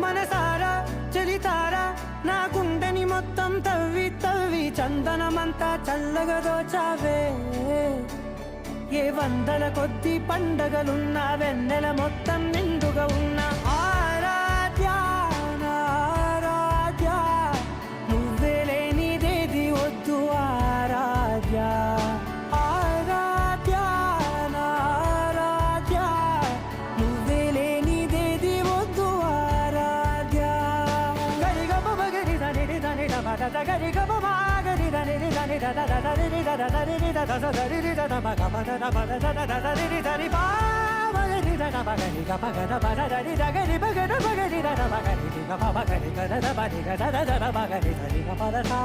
మనసారా చలితారా నా గుండెని మొత్తం తవ్వి తవ్వి చందనమంతా చల్లగా దోచావే ఏ వందల కొద్ది పండగలున్నా వెన్నెల మొత్తం నిండుగా ఉన్న ఆరాధ్య నా ఆరాధ్య నువ్వే లేనిదేది వద్దు ఆరాధ్య ఆరాధ్య నా ఆరాధ్య నువ్వే లేనిదేది వద్దు ఆరాధ్య గరిగ బగరి దని దని డబద గరిగ బగరి దని దని దద దని దద దని దద దని దద మగ బద దని దని బా బగరి దద బగరి గ బగద బద దని దగరి బగద బగరి దద బగరి గ బగరి గద బగరి గద దద బగరి దని గ బద సా